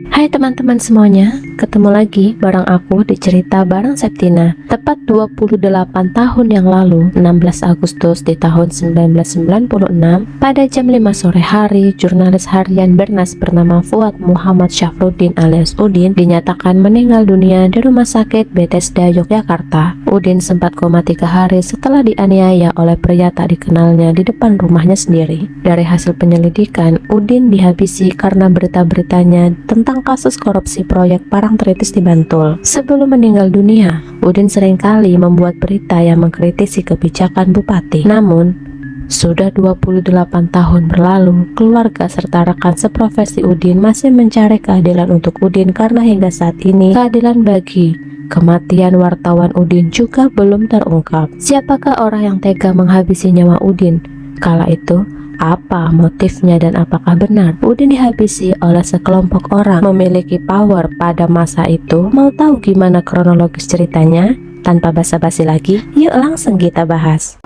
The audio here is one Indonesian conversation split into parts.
Hai teman-teman semuanya, ketemu lagi bareng aku di cerita bareng Septina. Tepat 28 tahun yang lalu, 16 Agustus di tahun 1996, pada jam 5 sore hari, jurnalis harian Bernas bernama Fuad Muhammad Syafruddin alias Udin dinyatakan meninggal dunia di Rumah Sakit Bethesda, Yogyakarta. Udin sempat koma 3 hari setelah dianiaya oleh pria tak dikenalnya di depan rumahnya sendiri. Dari hasil penyelidikan, Udin dihabisi karena berita-beritanya tentang kasus korupsi proyek Parangtritis di Bantul. Sebelum meninggal dunia, Udin seringkali membuat berita yang mengkritisi kebijakan bupati. Namun, sudah 28 tahun berlalu, keluarga serta rekan seprofesi Udin masih mencari keadilan untuk Udin karena hingga saat ini keadilan bagi kematian wartawan Udin juga belum terungkap. Siapakah orang yang tega menghabisi nyawa Udin? Kala itu, apa motifnya dan apakah benar Udin dihabisi oleh sekelompok orang memiliki power pada masa itu? Mau tahu gimana kronologis ceritanya? Tanpa basa-basi lagi, yuk langsung kita bahas.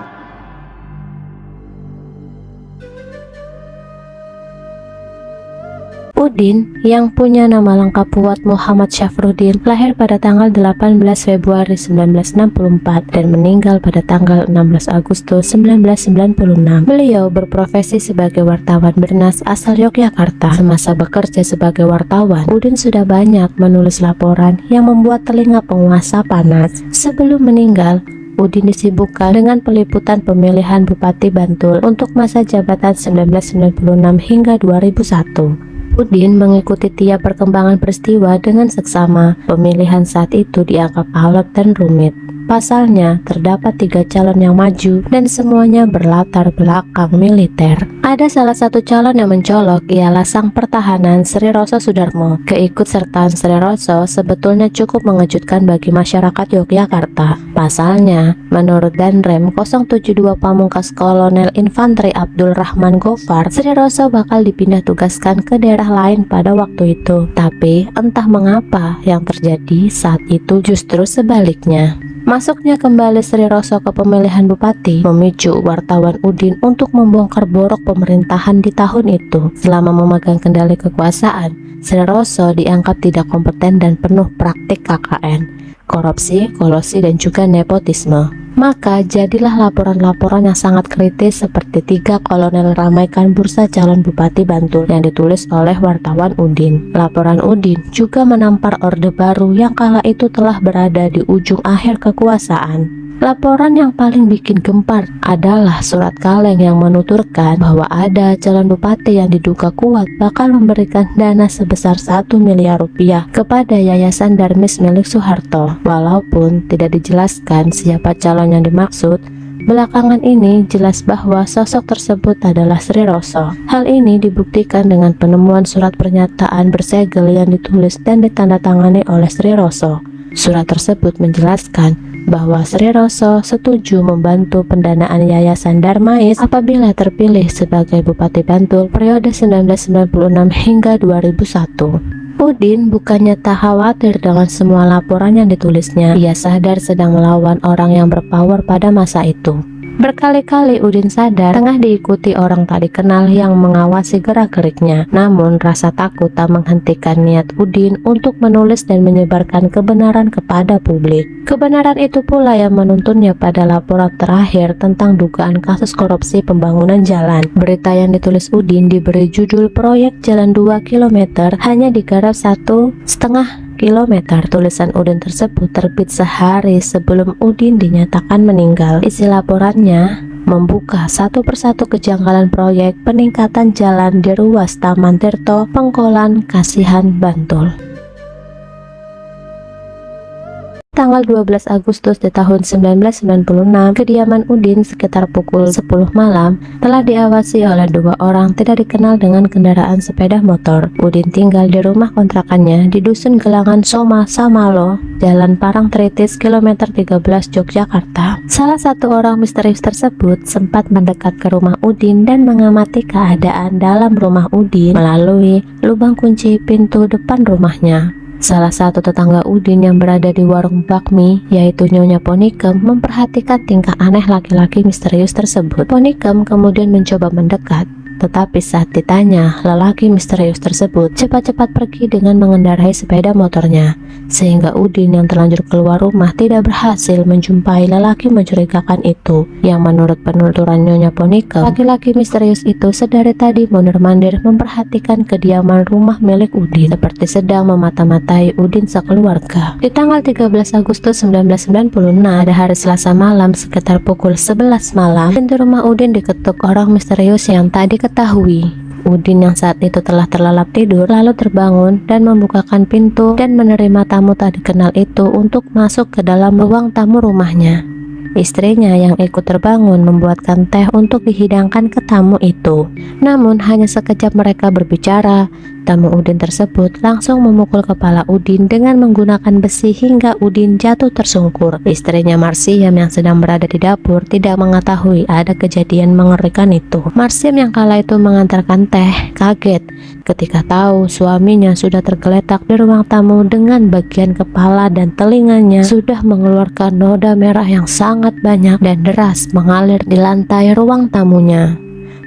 Udin, yang punya nama lengkap Fuad Muhammad Syafruddin, lahir pada tanggal 18 Februari 1964 dan meninggal pada tanggal 16 Agustus 1996. Beliau berprofesi sebagai wartawan Bernas asal Yogyakarta. Semasa bekerja sebagai wartawan, Udin sudah banyak menulis laporan yang membuat telinga penguasa panas. Sebelum meninggal, Udin disibukkan dengan peliputan pemilihan Bupati Bantul untuk masa jabatan 1996 hingga 2001. Udin mengikuti tiap perkembangan peristiwa dengan seksama. Pemilihan saat itu dianggap alot dan rumit. Pasalnya, terdapat 3 calon yang maju dan semuanya berlatar belakang militer. Ada salah satu calon yang mencolok, ialah Sang Pertahanan Sri Roso Sudarmo. Keikutsertaan Sri Roso sebetulnya cukup mengejutkan bagi masyarakat Yogyakarta. Pasalnya, menurut Danrem 072 Pamungkas Kolonel Infanteri Abdul Rahman Gofar, Sri Roso bakal dipindah tugaskan ke daerah lain pada waktu itu. Tapi, entah mengapa yang terjadi saat itu justru sebaliknya. Masuknya kembali Sri Roso ke pemilihan bupati memicu wartawan Udin untuk membongkar borok pemerintahan di tahun itu. Selama memegang kendali kekuasaan, Sri Roso dianggap tidak kompeten dan penuh praktik KKN, korupsi, kolusi, dan juga nepotisme. Maka jadilah laporan-laporan yang sangat kritis seperti 3 kolonel ramaikan bursa calon Bupati Bantul yang ditulis oleh wartawan Udin. Laporan Udin juga menampar Orde Baru yang kala itu telah berada di ujung akhir kekuasaan. Laporan yang paling bikin gempar adalah surat kaleng yang menuturkan bahwa ada calon bupati yang diduga kuat bakal memberikan dana sebesar 1 miliar rupiah kepada Yayasan Darmis milik Soeharto. Walaupun tidak dijelaskan siapa calon yang dimaksud, belakangan ini jelas bahwa sosok tersebut adalah Sri Roso. Hal ini dibuktikan dengan penemuan surat pernyataan bersegel yang ditulis dan ditandatangani oleh Sri Roso. Surat tersebut menjelaskan bahwa Sri Roso setuju membantu pendanaan Yayasan Darmais apabila terpilih sebagai Bupati Bantul periode 1996 hingga 2001. Udin bukannya tak khawatir dengan semua laporan yang ditulisnya. Ia sadar sedang melawan orang yang berpower pada masa itu. Berkali-kali Udin sadar tengah diikuti orang tak dikenal yang mengawasi gerak-geriknya. Namun rasa takut tak menghentikan niat Udin untuk menulis dan menyebarkan kebenaran kepada publik. Kebenaran itu pula yang menuntunnya pada laporan terakhir tentang dugaan kasus korupsi pembangunan jalan. Berita yang ditulis Udin diberi judul Proyek Jalan 2 km hanya digarap 1,5 kilometer. Tulisan Udin tersebut terbit sehari sebelum Udin dinyatakan meninggal. Isi laporannya membuka satu persatu kejanggalan proyek peningkatan jalan di ruas Taman Tirto, Pengkolan, Kasihan, Bantul. Tanggal 12 Agustus di tahun 1996, kediaman Udin sekitar pukul 10 malam telah diawasi oleh 2 orang tidak dikenal dengan kendaraan sepeda motor. Udin tinggal di rumah kontrakannya di Dusun Gelangan Soma Samalo, Jalan Parangtritis, kilometer 13, Yogyakarta. Salah satu orang misterius tersebut sempat mendekat ke rumah Udin dan mengamati keadaan dalam rumah Udin melalui lubang kunci pintu depan rumahnya. Salah satu tetangga Udin yang berada di warung bakmi, yaitu Nyonya Ponikem, memperhatikan tingkah aneh laki-laki misterius tersebut. Ponikem kemudian mencoba mendekat. Tetapi saat ditanya, lelaki misterius tersebut cepat-cepat pergi dengan mengendarai sepeda motornya, sehingga Udin yang terlanjur keluar rumah tidak berhasil menjumpai lelaki mencurigakan itu, yang menurut penuturan Nyonya Ponikel, laki-laki misterius itu sedari tadi mondar-mandir memperhatikan kediaman rumah milik Udin, seperti sedang memata-matai Udin sekeluarga. Di tanggal 13 Agustus 1996, pada hari Selasa malam sekitar pukul 11 malam, pintu rumah Udin diketuk orang misterius yang tadi diketahui. Udin yang saat itu telah terlelap tidur lalu terbangun dan membukakan pintu dan menerima tamu tak dikenal itu untuk masuk ke dalam ruang tamu rumahnya. Istrinya yang ikut terbangun membuatkan teh untuk dihidangkan ke tamu itu. Namun hanya sekejap mereka berbicara, tamu Udin tersebut langsung memukul kepala Udin dengan menggunakan besi hingga Udin jatuh tersungkur. Istrinya Marsiam yang sedang berada di dapur tidak mengetahui ada kejadian mengerikan itu. Marsiam yang kala itu mengantarkan teh kaget ketika tahu suaminya sudah tergeletak di ruang tamu dengan bagian kepala dan telinganya sudah mengeluarkan noda merah yang sangat banyak dan deras mengalir di lantai ruang tamunya.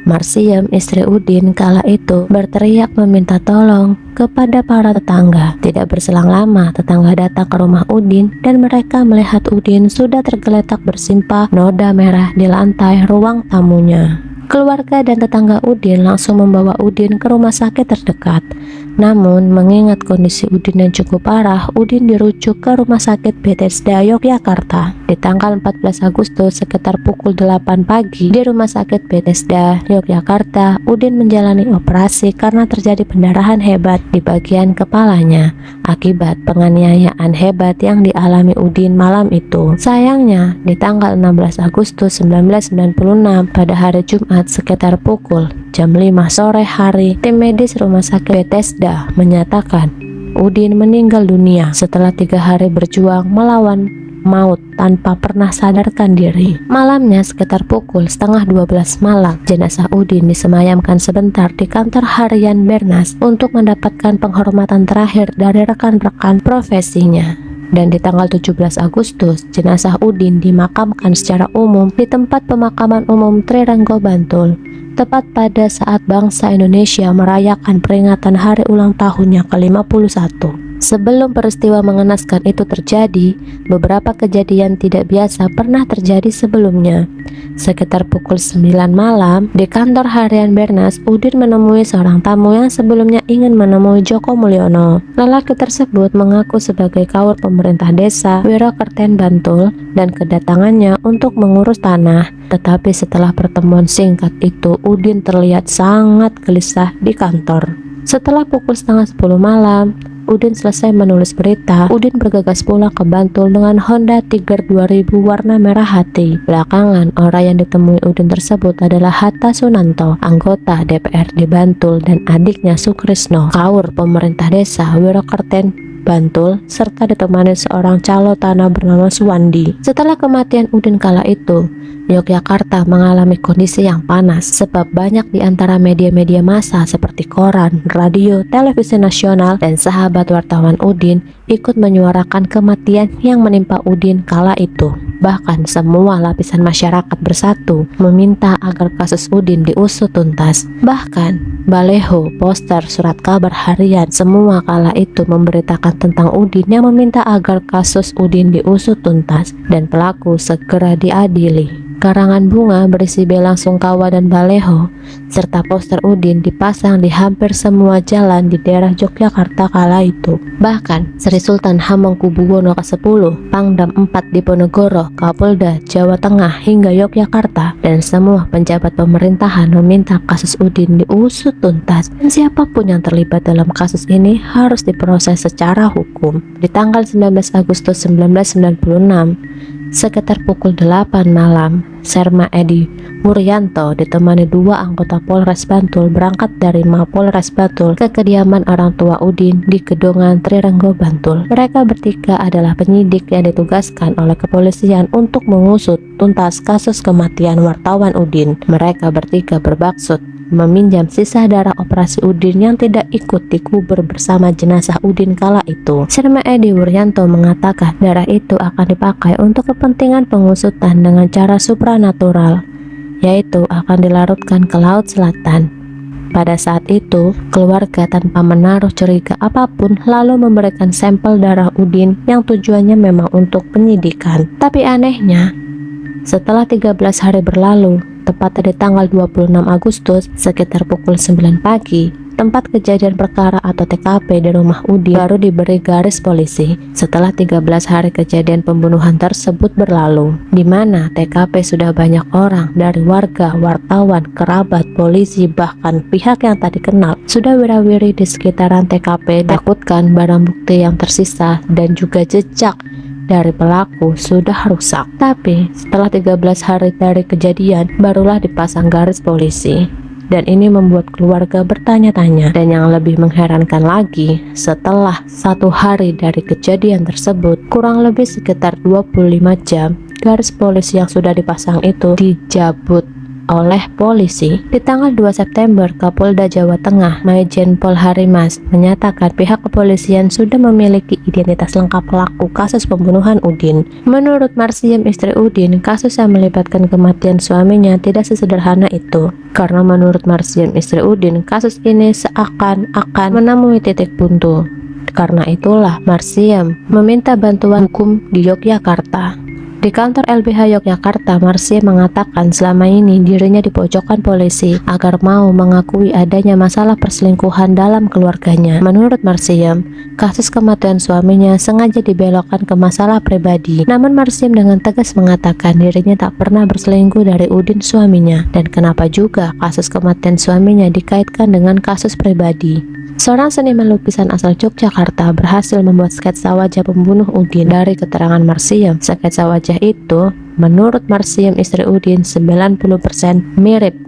Marsiam, istri Udin kala itu berteriak meminta tolong kepada para tetangga. Tidak berselang lama, tetangga datang ke rumah Udin dan mereka melihat Udin sudah tergeletak bersimpah noda merah di lantai ruang tamunya. Keluarga dan tetangga Udin langsung membawa Udin ke rumah sakit terdekat. Namun, mengingat kondisi Udin yang cukup parah, Udin dirujuk ke Rumah Sakit Bethesda, Yogyakarta. Di tanggal 14 Agustus sekitar pukul 8 pagi, di Rumah Sakit Bethesda, Yogyakarta, Udin menjalani operasi karena terjadi pendarahan hebat di bagian kepalanya akibat penganiayaan hebat yang dialami Udin malam itu. Sayangnya, di tanggal 16 Agustus 1996 pada hari Jumat sekitar pukul jam 5 sore hari, tim medis Rumah Sakit Bethesda menyatakan Udin meninggal dunia setelah 3 hari berjuang melawan maut tanpa pernah sadarkan diri. Malamnya sekitar pukul setengah 12 malam, jenazah Udin disemayamkan sebentar di kantor harian Bernas untuk mendapatkan penghormatan terakhir dari rekan-rekan profesinya. Dan di tanggal 17 Agustus, jenazah Udin dimakamkan secara umum di tempat pemakaman umum Trirenggo, Bantul, tepat pada saat bangsa Indonesia merayakan peringatan hari ulang tahunnya ke-51. Sebelum peristiwa mengenaskan itu terjadi, beberapa kejadian tidak biasa pernah terjadi sebelumnya. Sekitar pukul 9 malam, di kantor harian Bernas, Udin menemui seorang tamu yang sebelumnya ingin menemui Joko Mulyono. Lelaki tersebut mengaku sebagai kaur pemerintah desa Wirokerten, Bantul, dan kedatangannya untuk mengurus tanah. Tetapi setelah pertemuan singkat itu, Udin terlihat sangat gelisah di kantor. Setelah pukul setengah 10 malam, Udin selesai menulis berita. Udin bergegas pulang ke Bantul dengan Honda Tiger 2000 warna merah hati. Belakangan, orang yang ditemui Udin tersebut adalah Hatta Sunanto, anggota DPRD Bantul, dan adiknya Sukrisno, kaur pemerintah desa Wirokerten, Bantul, serta ditemani seorang calo tanah bernama Suwandi. Setelah kematian Udin kala itu, Yogyakarta mengalami kondisi yang panas sebab banyak di antara media-media massa seperti koran, radio, televisi nasional, dan sahabat wartawan Udin ikut menyuarakan kematian yang menimpa Udin kala itu. Bahkan semua lapisan masyarakat bersatu meminta agar kasus Udin diusut tuntas. Bahkan baleho, poster, surat kabar harian semua kala itu memberitakan tentang Udin yang meminta agar kasus Udin diusut tuntas dan pelaku segera diadili. Karangan bunga berisi belang sungkawa dan baleho serta poster Udin dipasang di hampir semua jalan di daerah Yogyakarta kala itu. Bahkan Sri Sultan Hamengkubuwono ke-10, Pangdam 4 Diponegoro, Kapolda Jawa Tengah hingga Yogyakarta, dan semua penjabat pemerintahan meminta kasus Udin diusut tuntas, dan siapapun yang terlibat dalam kasus ini harus diproses secara hukum. Di tanggal 19 Agustus 1996, sekitar pukul 8 malam, Serma Edi Wuryanto ditemani 2 anggota Polres Bantul berangkat dari Mapolres Bantul ke kediaman orang tua Udin di Gedongan Trirenggo, Bantul. Mereka bertiga adalah penyidik yang ditugaskan oleh kepolisian untuk mengusut tuntas kasus kematian wartawan Udin. Mereka bertiga bermaksud meminjam sisa darah operasi Udin yang tidak ikut dikubur bersama jenazah Udin kala itu. Serma Edi Wuryanto mengatakan darah itu akan dipakai untuk kepentingan pengusutan dengan cara supranatural, yaitu akan dilarutkan ke Laut Selatan. Pada saat itu, keluarga tanpa menaruh curiga apapun lalu memberikan sampel darah Udin yang tujuannya memang untuk penyidikan. Tapi anehnya, setelah 13 hari berlalu, tepatnya di tanggal 26 Agustus sekitar pukul 9 pagi, tempat kejadian perkara atau TKP di rumah Udin baru diberi garis polisi setelah 13 hari kejadian pembunuhan tersebut berlalu, di mana TKP sudah banyak orang dari warga, wartawan, kerabat, polisi, bahkan pihak yang tak dikenal sudah wirawiri di sekitaran TKP. Takutkan barang bukti yang tersisa dan juga jejak dari pelaku sudah rusak. Tapi setelah 13 hari dari kejadian barulah dipasang garis polisi. Dan ini membuat keluarga bertanya-tanya. Dan yang lebih mengherankan lagi, setelah 1 hari dari kejadian tersebut, kurang lebih sekitar 25 jam, garis polisi yang sudah dipasang itu dicabut oleh polisi. Di tanggal 2 September, Kapolda Jawa Tengah, Maijen Pol Harimas, menyatakan pihak kepolisian sudah memiliki identitas lengkap pelaku kasus pembunuhan Udin. Menurut Marsiem, istri Udin, kasus yang melibatkan kematian suaminya tidak sesederhana itu. Karena menurut Marsiem, istri Udin, kasus ini seakan-akan menemui titik buntu. Karena itulah Marsiem meminta bantuan hukum di Yogyakarta. Di kantor LBH Yogyakarta, Marsiem mengatakan selama ini dirinya dipojokkan polisi agar mau mengakui adanya masalah perselingkuhan dalam keluarganya. Menurut Marsiem, kasus kematian suaminya sengaja dibelokkan ke masalah pribadi. Namun Marsiem dengan tegas mengatakan dirinya tak pernah berselingkuh dari Udin suaminya. Dan kenapa juga kasus kematian suaminya dikaitkan dengan kasus pribadi? Seorang seniman lukisan asal Yogyakarta berhasil membuat sketsa wajah pembunuh Udin. Dari keterangan Marsiem, sketsa wajah itu menurut Marsiem istri Udin 90% mirip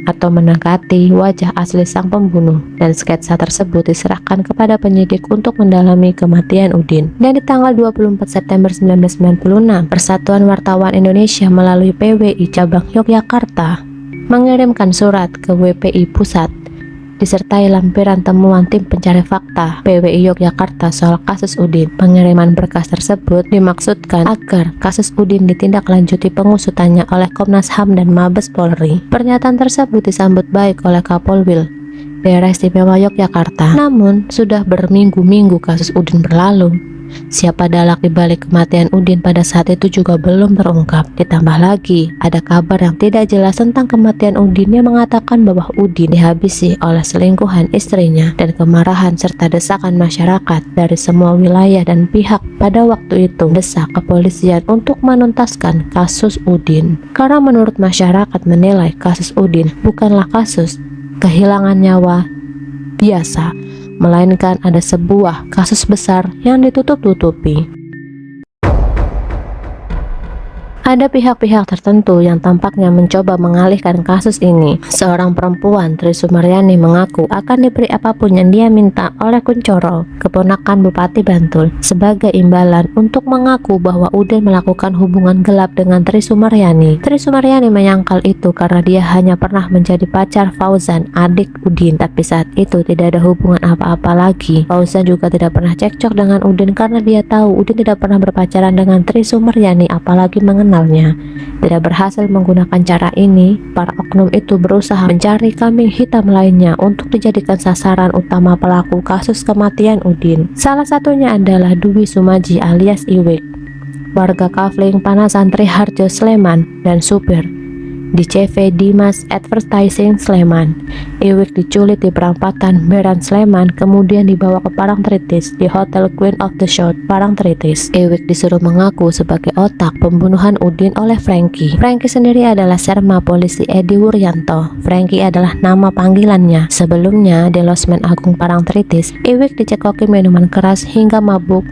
atau mendekati wajah asli sang pembunuh, dan sketsa tersebut diserahkan kepada penyidik untuk mendalami kematian Udin. Dan di tanggal 24 September 1996, Persatuan Wartawan Indonesia melalui PWI Cabang Yogyakarta mengirimkan surat ke WPI Pusat disertai lampiran temuan tim pencari fakta PWI Yogyakarta soal kasus Udin. Pengiriman berkas tersebut dimaksudkan agar kasus Udin ditindaklanjuti pengusutannya oleh Komnas HAM dan Mabes Polri. Pernyataan tersebut disambut baik oleh Kapolwil Daerah Istimewa Yogyakarta. Namun, sudah berminggu-minggu kasus Udin berlalu. Siapa dalang dibalik kematian Udin pada saat itu juga belum terungkap. Ditambah lagi, ada kabar yang tidak jelas tentang kematian Udin yang mengatakan bahwa Udin dihabisi oleh selingkuhan istrinya, dan kemarahan serta desakan masyarakat dari semua wilayah dan pihak pada waktu itu desak kepolisian untuk menuntaskan kasus Udin. Karena menurut masyarakat menilai kasus Udin bukanlah kasus kehilangan nyawa biasa, melainkan ada sebuah kasus besar yang ditutup-tutupi. Ada pihak-pihak tertentu yang tampaknya mencoba mengalihkan kasus ini. Seorang perempuan, Tri Sumaryani, mengaku akan diberi apapun yang dia minta oleh Kuncoro, keponakan Bupati Bantul, sebagai imbalan untuk mengaku bahwa Udin melakukan hubungan gelap dengan Tri Sumaryani. Tri Sumaryani menyangkal itu karena dia hanya pernah menjadi pacar Fauzan, adik Udin, tapi saat itu tidak ada hubungan apa-apa lagi. Fauzan juga tidak pernah cekcok dengan Udin karena dia tahu Udin tidak pernah berpacaran dengan Tri Sumaryani, apalagi mengenalnya. Tidak berhasil menggunakan cara ini, para oknum itu berusaha mencari kambing hitam lainnya untuk dijadikan sasaran utama pelaku kasus kematian Udin. Salah satunya adalah Dwi Sumaji alias Iwik, warga Kafling Panasan Triharjo Sleman, dan supir di CV Dimas Advertising Sleman. Iwik diculik di perempatan Beran Sleman, kemudian dibawa ke Parangtritis di Hotel Queen of the South Parangtritis. Iwik disuruh mengaku sebagai otak pembunuhan Udin oleh Franky. Franky sendiri adalah serma polisi Edi Wuryanto. Franky adalah nama panggilannya. Sebelumnya di Losmen Agung Parangtritis, Iwik dicekoki minuman keras hingga mabuk.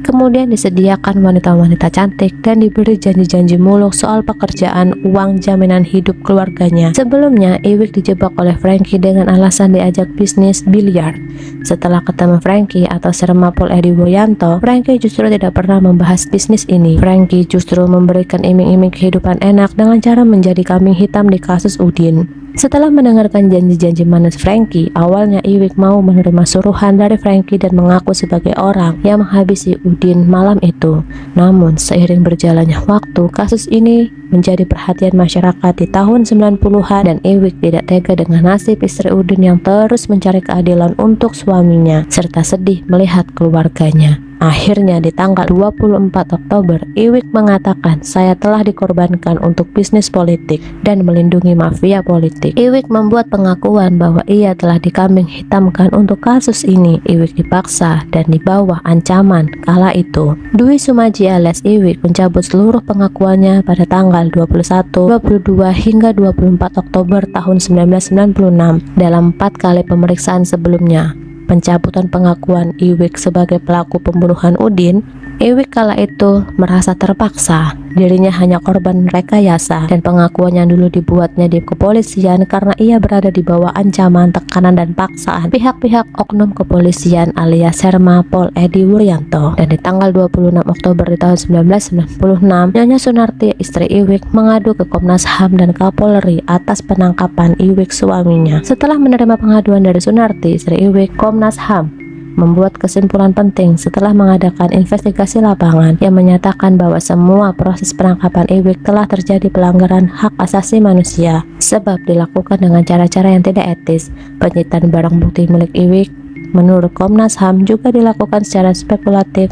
Kemudian disediakan wanita-wanita cantik dan diberi janji-janji muluk soal pekerjaan, uang, jaminan hidup keluarganya. Sebelumnya, Iwik dijebak oleh Franky dengan alasan diajak bisnis biliar. Setelah ketemu Franky atau serma Pol Edi Wuryanto, Franky justru tidak pernah membahas bisnis ini. Franky justru memberikan iming-iming kehidupan enak dengan cara menjadi kambing hitam di kasus Udin. Setelah mendengarkan janji-janji manis Frankie, awalnya Iwik mau menerima suruhan dari Frankie dan mengaku sebagai orang yang menghabisi Udin malam itu. Namun, seiring berjalannya waktu, kasus ini menjadi perhatian masyarakat di tahun 90-an dan Iwik tidak tega dengan nasib istri Udin yang terus mencari keadilan untuk suaminya, serta sedih melihat keluarganya. Akhirnya di tanggal 24 Oktober, Iwik mengatakan, "Saya telah dikorbankan untuk bisnis politik dan melindungi mafia politik." Iwik membuat pengakuan bahwa ia telah dikambing hitamkan untuk kasus ini. Iwik dipaksa dan di bawah ancaman kala itu. Dwi Sumaji alias Iwik mencabut seluruh pengakuannya pada tanggal 21, 22 hingga 24 Oktober tahun 1996 dalam 4 kali pemeriksaan sebelumnya. Pencabutan pengakuan Iwik sebagai pelaku pembunuhan Udin, Iwik kala itu merasa terpaksa dirinya hanya korban rekayasa dan pengakuan yang dulu dibuatnya di kepolisian karena ia berada di bawah ancaman, tekanan, dan paksaan pihak-pihak oknum kepolisian alias Serma Pol Edi Wuryanto. Dan di tanggal 26 Oktober di tahun 1996, Nyonya Sunarti istri Iwik mengadu ke Komnas HAM dan Kapolri atas penangkapan Iwik suaminya. Setelah menerima pengaduan dari Sunarti istri Iwik, Komnas HAM membuat kesimpulan penting setelah mengadakan investigasi lapangan yang menyatakan bahwa semua proses penangkapan Iwik telah terjadi pelanggaran hak asasi manusia sebab dilakukan dengan cara-cara yang tidak etis. Penyitaan barang bukti milik Iwik menurut Komnas HAM juga dilakukan secara spekulatif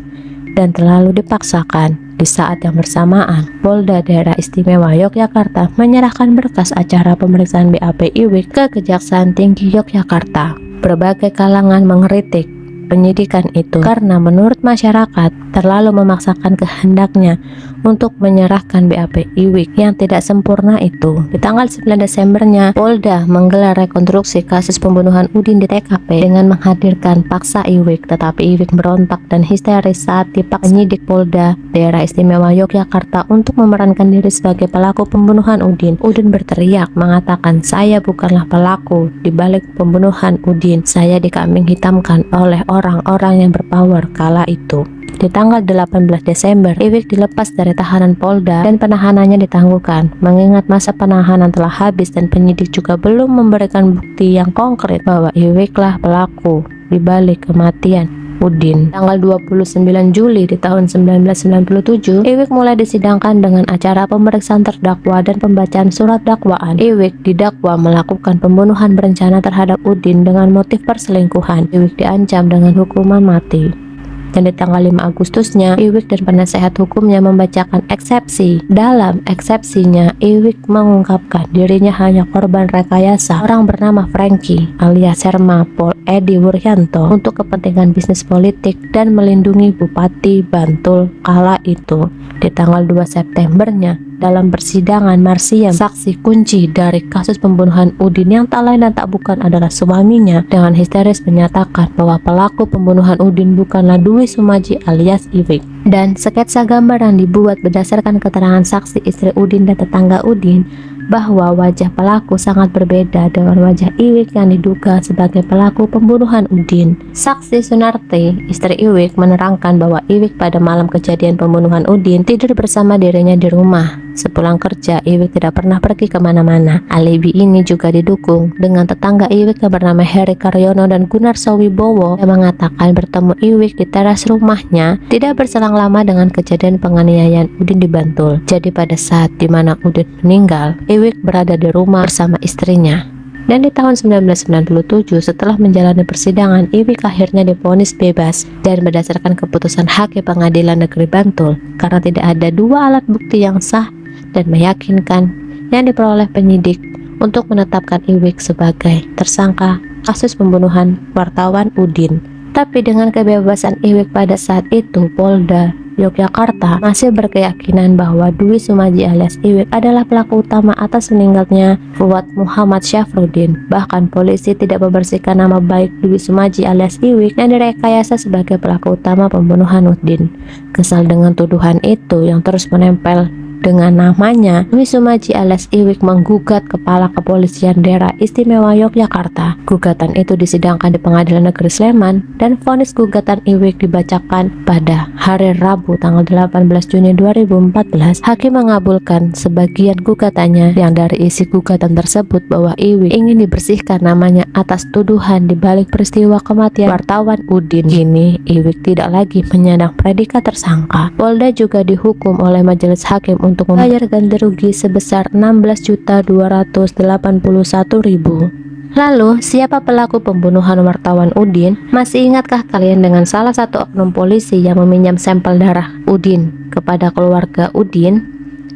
dan terlalu dipaksakan. Di saat yang bersamaan, Polda Daerah Istimewa Yogyakarta menyerahkan berkas acara pemeriksaan BAP Iwik ke Kejaksaan Tinggi Yogyakarta. Berbagai kalangan mengkritik penyidikan itu karena menurut masyarakat terlalu memaksakan kehendaknya untuk menyerahkan BAP Iwik yang tidak sempurna itu. Di tanggal 9 Desembernya, Polda menggelar rekonstruksi kasus pembunuhan Udin di TKP dengan menghadirkan paksa Iwik, tetapi Iwik berontak dan histeris saat dipaksa penyidik Polda Daerah Istimewa Yogyakarta untuk memerankan diri sebagai pelaku pembunuhan Udin. Udin berteriak mengatakan, "Saya bukanlah pelaku di balik pembunuhan Udin. Saya dikambing hitamkan oleh orang-orang yang berpower kala itu." Di tanggal 18 Desember, Iwik dilepas dari tahanan Polda dan penahanannya ditangguhkan. Mengingat masa penahanan telah habis dan penyidik juga belum memberikan bukti yang konkret bahwa Iwiklah pelaku di balik kematian Udin. Tanggal 29 Juli di tahun 1997, Iwik mulai disidangkan dengan acara pemeriksaan terdakwa dan pembacaan surat dakwaan. Iwik didakwa melakukan pembunuhan berencana terhadap Udin dengan motif perselingkuhan. Iwik diancam dengan hukuman mati. Dan di tanggal 5 Agustusnya, Iwik dan penasehat hukumnya membacakan eksepsi. Dalam eksepsinya, Iwik mengungkapkan dirinya hanya korban rekayasa orang bernama Frankie alias Serma Pol Edi Wuryanto untuk kepentingan bisnis politik dan melindungi Bupati Bantul kala itu. Di tanggal 2 Septembernya, dalam persidangan, Marsiem, saksi kunci dari kasus pembunuhan Udin yang tak lain dan tak bukan adalah suaminya, dengan histeris menyatakan bahwa pelaku pembunuhan Udin bukanlah Dwi Sumaji alias Iwik. Dan sketsa gambar yang dibuat berdasarkan keterangan saksi istri Udin dan tetangga Udin bahwa wajah pelaku sangat berbeda dengan wajah Iwik yang diduga sebagai pelaku pembunuhan Udin. Saksi Sunarti, istri Iwik, menerangkan bahwa Iwik pada malam kejadian pembunuhan Udin tidur bersama dirinya di rumah. Sepulang kerja, Iwik tidak pernah pergi kemana-mana. Alibi ini juga didukung dengan tetangga Iwik yang bernama Heri Karyono dan Gunarso Wibowo yang mengatakan bertemu Iwik di teras rumahnya tidak berselang lama dengan kejadian penganiayaan Udin di Bantul. Jadi pada saat dimana Udin meninggal, Iwik berada di rumah bersama istrinya. Dan di tahun 1997, setelah menjalani persidangan, Iwik akhirnya divonis bebas dan berdasarkan keputusan Hakim Pengadilan Negeri Bantul karena tidak ada dua alat bukti yang sah dan meyakinkan yang diperoleh penyidik untuk menetapkan Iwik sebagai tersangka kasus pembunuhan wartawan Udin. Tapi dengan kebebasan Iwik pada saat itu, Polda Yogyakarta masih berkeyakinan bahwa Dwi Sumaji alias Iwik adalah pelaku utama atas meninggalnya Fuad Muhammad Syafruddin. Bahkan polisi tidak membersihkan nama baik Dwi Sumaji alias Iwik yang direkayasa sebagai pelaku utama pembunuhan Udin. Kesal dengan tuduhan itu yang terus menempel dengan namanya, Dwi Sumaji alias Iwik menggugat Kepala Kepolisian Daerah Istimewa Yogyakarta. Gugatan itu disidangkan di Pengadilan Negeri Sleman dan vonis gugatan Iwik dibacakan pada hari Rabu tanggal 18 Juni 2014. Hakim mengabulkan sebagian gugatannya yang dari isi gugatan tersebut bahwa Iwik ingin dibersihkan namanya atas tuduhan di balik peristiwa kematian wartawan Udin. Kini Iwik tidak lagi menyandang predikat tersangka. Polda juga dihukum oleh majelis hakim untuk membayar ganti rugi sebesar 16.281.000. Lalu, siapa pelaku pembunuhan wartawan Udin? Masih ingatkah kalian dengan salah satu oknum polisi yang meminjam sampel darah Udin kepada keluarga Udin?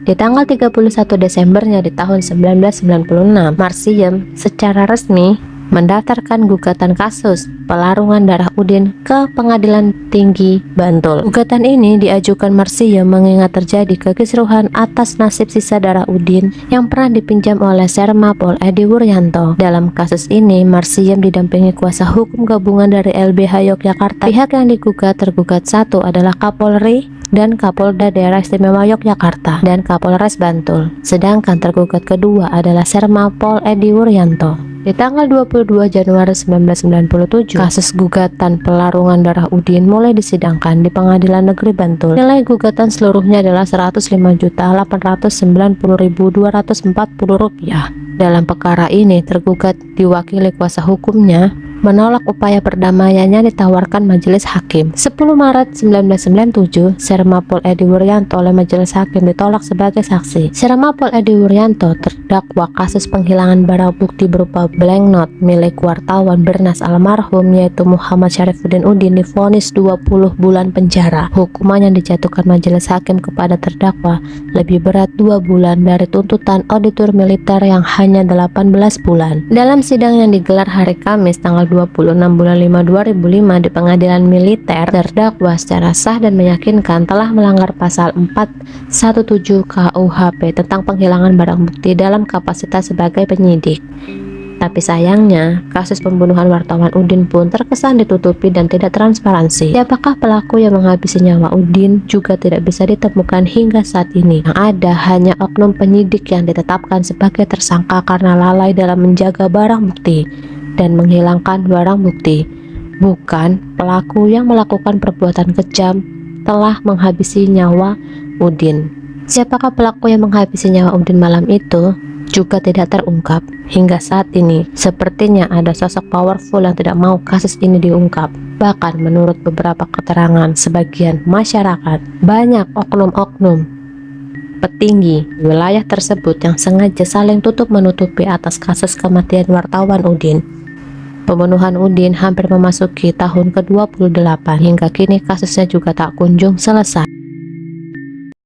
Di tanggal 31 Desembernya di tahun 1996, Marsiem secara resmi mendaftarkan gugatan kasus pelarungan darah Udin ke Pengadilan Tinggi Bantul. Gugatan ini diajukan Marsiem mengingat terjadi kekisruhan atas nasib sisa darah Udin yang pernah dipinjam oleh Serma Pol Edi Wuryanto. Dalam kasus ini, Marsiem didampingi kuasa hukum gabungan dari LBH Yogyakarta. Pihak yang digugat tergugat satu adalah Kapolri dan Kapolda Daerah Istimewa Yogyakarta dan Kapolres Bantul. Sedangkan tergugat kedua adalah Serma Pol Edi Wuryanto. Di tanggal 22 Januari 1997, kasus gugatan pelarungan darah Udin mulai disidangkan di Pengadilan Negeri Bantul. Nilai gugatan seluruhnya adalah Rp105.890.240. Dalam perkara ini, tergugat diwakili kuasa hukumnya menolak upaya perdamaiannya ditawarkan majelis hakim. 10 Maret 1997, Serma Pol Edi Wuryanto oleh majelis hakim ditolak sebagai saksi. Serma Pol Edi Wuryanto terdakwa kasus penghilangan barang bukti berupa blank note milik wartawan Bernas almarhum yaitu Muhammad Syarifuddin Udin divonis 20 bulan penjara. Hukuman yang dijatuhkan majelis hakim kepada terdakwa lebih berat 2 bulan dari tuntutan auditor militer yang hanya 18 bulan. Dalam sidang yang digelar hari Kamis tanggal 26 bulan 5 2005 di Pengadilan Militer, terdakwa secara sah dan meyakinkan telah melanggar pasal 417 KUHP tentang penghilangan barang bukti dalam kapasitas sebagai penyidik. Tapi sayangnya, kasus pembunuhan wartawan Udin pun terkesan ditutupi dan tidak transparansi. Siapakah pelaku yang menghabisi nyawa Udin juga tidak bisa ditemukan hingga saat ini. Yang ada hanya oknum penyidik yang ditetapkan sebagai tersangka karena lalai dalam menjaga barang bukti dan menghilangkan barang bukti, bukan pelaku yang melakukan perbuatan kejam telah menghabisi nyawa Udin. Siapakah pelaku yang menghabisi nyawa Udin malam itu juga tidak terungkap hingga saat ini. Sepertinya ada sosok powerful yang tidak mau kasus ini diungkap. Bahkan menurut beberapa keterangan sebagian masyarakat, banyak oknum-oknum petinggi wilayah tersebut yang sengaja saling tutup menutupi atas kasus kematian wartawan Udin. Pembunuhan Udin hampir memasuki tahun ke-28, hingga kini kasusnya juga tak kunjung selesai.